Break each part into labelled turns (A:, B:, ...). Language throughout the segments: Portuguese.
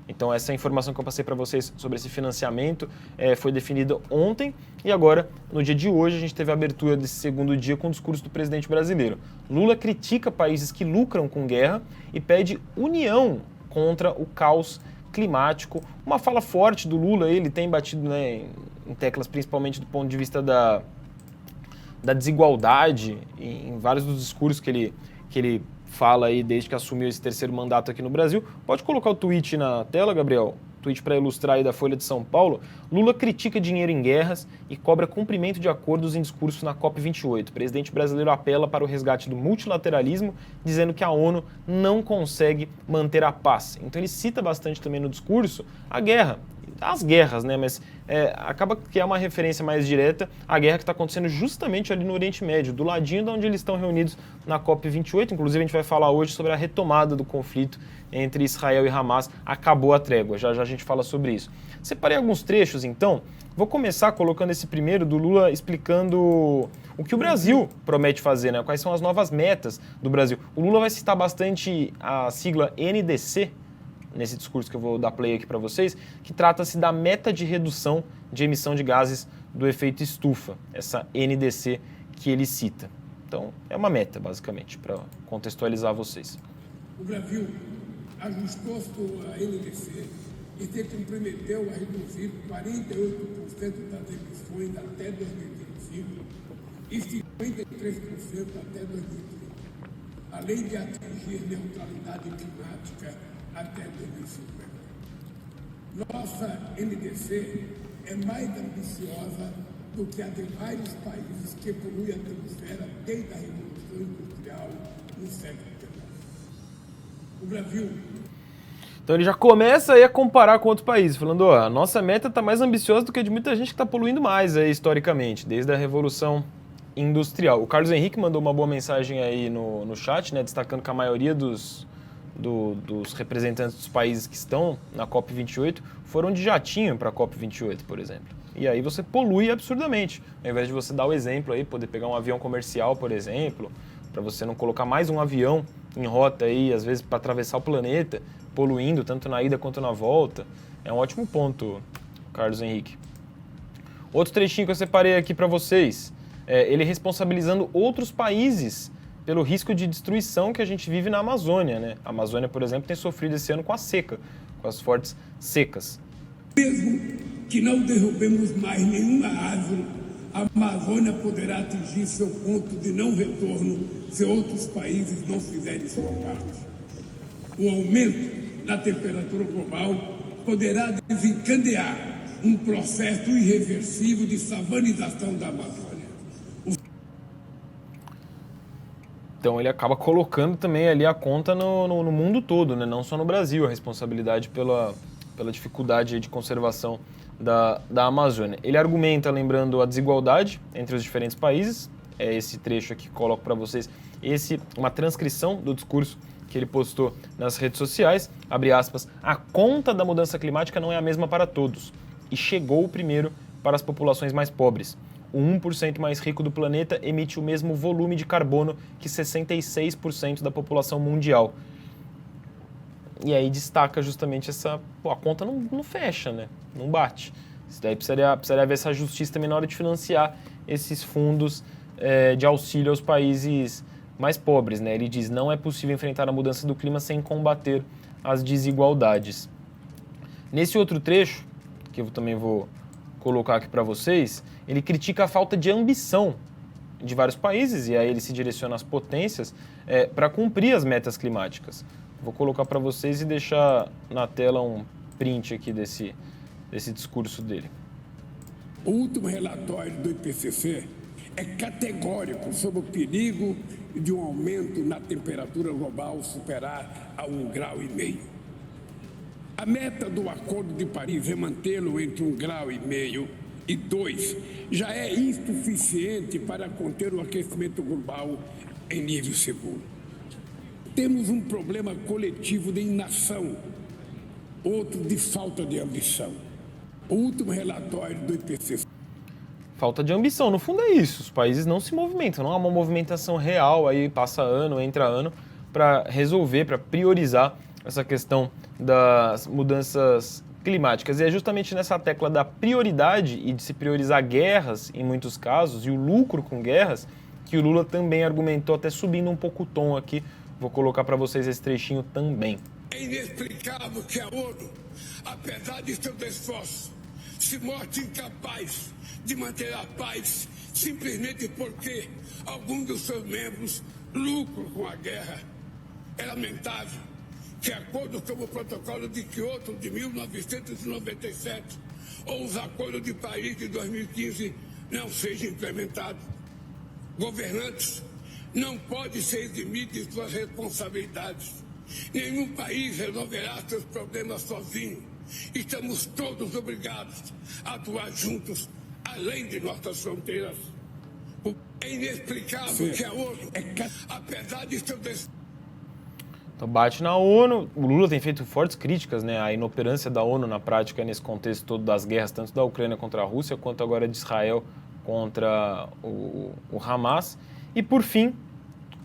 A: Então essa informação que eu passei para vocês sobre esse financiamento foi definida ontem e agora, no dia de hoje, a gente teve a abertura desse segundo dia com o discurso do presidente brasileiro. Lula critica países que lucram com guerra e pede união contra o caos climático. Uma fala forte do Lula, ele tem batido, né, em teclas principalmente do ponto de vista da desigualdade em vários dos discursos que ele fala aí desde que assumiu esse terceiro mandato aqui no Brasil. Pode colocar o tweet na tela, Gabriel? Tweet para ilustrar aí da Folha de São Paulo. Lula critica dinheiro em guerras e cobra cumprimento de acordos em discurso na COP28. O presidente brasileiro apela para o resgate do multilateralismo, dizendo que a ONU não consegue manter a paz. Então ele cita bastante também no discurso a guerra, as guerras, né? Mas acaba que é uma referência mais direta à guerra que está acontecendo justamente ali no Oriente Médio, do ladinho de onde eles estão reunidos na COP28. Inclusive a gente vai falar hoje sobre a retomada do conflito entre Israel e Hamas. Acabou a trégua, já já a gente fala sobre isso. Separei alguns trechos então, vou começar colocando esse primeiro do Lula explicando o que o Brasil promete fazer, né? Quais são as novas metas do Brasil. O Lula vai citar bastante a sigla NDC, nesse discurso que eu vou dar play aqui para vocês, que trata-se da meta de redução de emissão de gases do efeito estufa, essa NDC que ele cita. Então, é uma meta, basicamente, para contextualizar vocês.
B: O Brasil ajustou sua NDC e se comprometeu a reduzir 48% das emissões até 2025 e 53% até 2030, além de atingir neutralidade climática até 2050. Nossa NDC é mais ambiciosa do que a de vários países que poluem a atmosfera desde a Revolução Industrial no século XIX. O Brasil...
A: Então ele já começa aí a comparar com outros países, falando, ó, a nossa meta está mais ambiciosa do que a de muita gente que está poluindo mais aí, historicamente, desde a Revolução Industrial. O Carlos Henrique mandou uma boa mensagem aí no chat, né, destacando que a maioria dos representantes dos países que estão na COP28 foram de jatinho para a COP28, por exemplo. E aí você polui absurdamente. Ao invés de você dar o exemplo aí, poder pegar um avião comercial, por exemplo, para você não colocar mais um avião em rota aí, às vezes para atravessar o planeta, poluindo tanto na ida quanto na volta. É um ótimo ponto, Carlos Henrique. Outro trechinho que eu separei aqui para vocês, ele responsabilizando outros países pelo risco de destruição que a gente vive na Amazônia, né? A Amazônia, por exemplo, tem sofrido esse ano com a seca, com as fortes secas.
B: Mesmo que não derrubemos mais nenhuma árvore, a Amazônia poderá atingir seu ponto de não retorno se outros países não fizerem sua parte. O aumento da temperatura global poderá desencadear um processo irreversível de savanização da Amazônia.
A: Então ele acaba colocando também ali a conta no mundo todo, né? Não só no Brasil, a responsabilidade pela dificuldade de conservação da Amazônia. Ele argumenta, lembrando, a desigualdade entre os diferentes países. É esse trecho aqui que coloco para vocês, uma transcrição do discurso que ele postou nas redes sociais, abre aspas, a conta da mudança climática não é a mesma para todos e chegou primeiro para as populações mais pobres. O 1% mais rico do planeta emite o mesmo volume de carbono que 66% da população mundial. E aí destaca justamente a conta não fecha, né? Não bate. Isso daí precisaria haver essa justiça também na hora de financiar esses fundos de auxílio aos países mais pobres, né? Ele diz, não é possível enfrentar a mudança do clima sem combater as desigualdades. Nesse outro trecho, que eu também vou colocar aqui para vocês, ele critica a falta de ambição de vários países, e aí ele se direciona às potências para cumprir as metas climáticas. Vou colocar para vocês e deixar na tela um print aqui desse discurso dele.
B: O último relatório do IPCC é categórico sobre o perigo de um aumento na temperatura global superar a 1,5 graus. A meta do Acordo de Paris é mantê-lo entre 1,5 graus e 2, já é insuficiente para conter o aquecimento global em nível seguro. Temos um problema coletivo de inação, outro de falta de ambição. O último relatório do IPCC...
A: Falta de ambição, no fundo é isso, os países não se movimentam, não há uma movimentação real, aí passa ano, entra ano, para resolver, para priorizar essa questão das mudanças climáticas. E é justamente nessa tecla da prioridade e de se priorizar guerras, em muitos casos, e o lucro com guerras, que o Lula também argumentou, até subindo um pouco o tom aqui. Vou colocar para vocês esse trechinho também.
B: É inexplicável que a ONU, apesar de seus esforços, se mostre incapaz de manter a paz simplesmente porque alguns dos seus membros lucram com a guerra. É lamentável que acordos como o Protocolo de Kyoto de 1997 ou os Acordos de Paris de 2015 não sejam implementados. Governantes não podem ser eximidos de suas responsabilidades. Nenhum país resolverá seus problemas sozinho. Estamos todos obrigados a atuar juntos, além de nossas fronteiras. É inexplicável que a ONU, apesar de seus...
A: Então bate na ONU. O Lula tem feito fortes críticas, né, à inoperância da ONU na prática nesse contexto todo das guerras, tanto da Ucrânia contra a Rússia, quanto agora de Israel contra o Hamas. E por fim,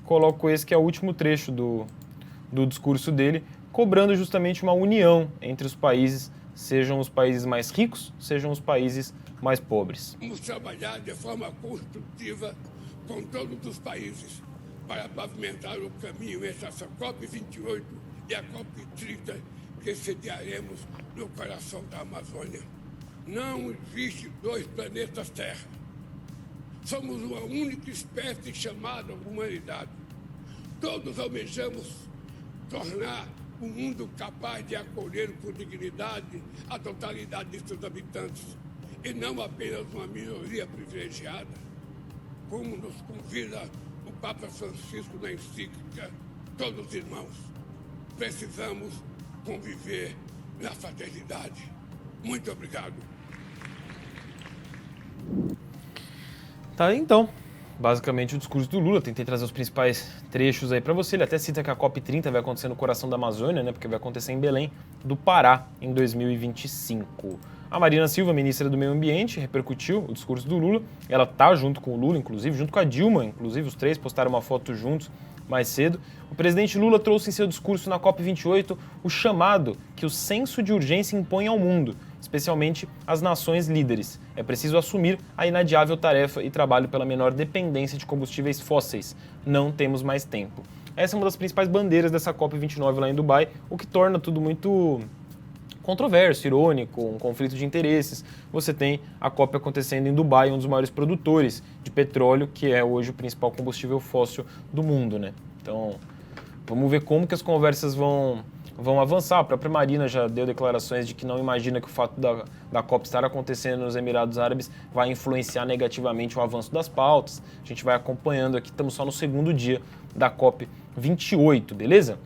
A: coloco esse que é o último trecho do discurso dele, cobrando justamente uma união entre os países, sejam os países mais ricos, sejam os países mais pobres.
B: Vamos trabalhar de forma construtiva com todos os países para pavimentar o caminho entre essa COP28 e a COP30 que sediaremos no coração da Amazônia. Não existe dois planetas Terra. Somos uma única espécie chamada humanidade. Todos almejamos tornar um mundo capaz de acolher com dignidade a totalidade de seus habitantes, e não apenas uma minoria privilegiada, como nos convida o Papa Francisco na encíclica Todos Irmãos. Precisamos conviver na fraternidade. Muito obrigado.
A: Tá, então, basicamente o discurso do Lula. Tentei trazer os principais trechos aí para você. Ele até cita que a COP30 vai acontecer no coração da Amazônia, né, porque vai acontecer em Belém do Pará em 2025. A Marina Silva, ministra do Meio Ambiente, repercutiu o discurso do Lula. Ela tá junto com o Lula, inclusive, junto com a Dilma, inclusive, os três postaram uma foto juntos mais cedo. O presidente Lula trouxe em seu discurso na COP28 o chamado que o senso de urgência impõe ao mundo, especialmente às nações líderes. É preciso assumir a inadiável tarefa e trabalho pela menor dependência de combustíveis fósseis. Não temos mais tempo. Essa é uma das principais bandeiras dessa COP29 lá em Dubai, o que torna tudo muito controverso, irônico, um conflito de interesses. Você tem a COP acontecendo em Dubai, um dos maiores produtores de petróleo, que é hoje o principal combustível fóssil do mundo, né? Então, vamos ver como que as conversas vão avançar. A própria Marina já deu declarações de que não imagina que o fato da COP estar acontecendo nos Emirados Árabes vai influenciar negativamente o avanço das pautas. A gente vai acompanhando aqui, estamos só no segundo dia da COP28, beleza?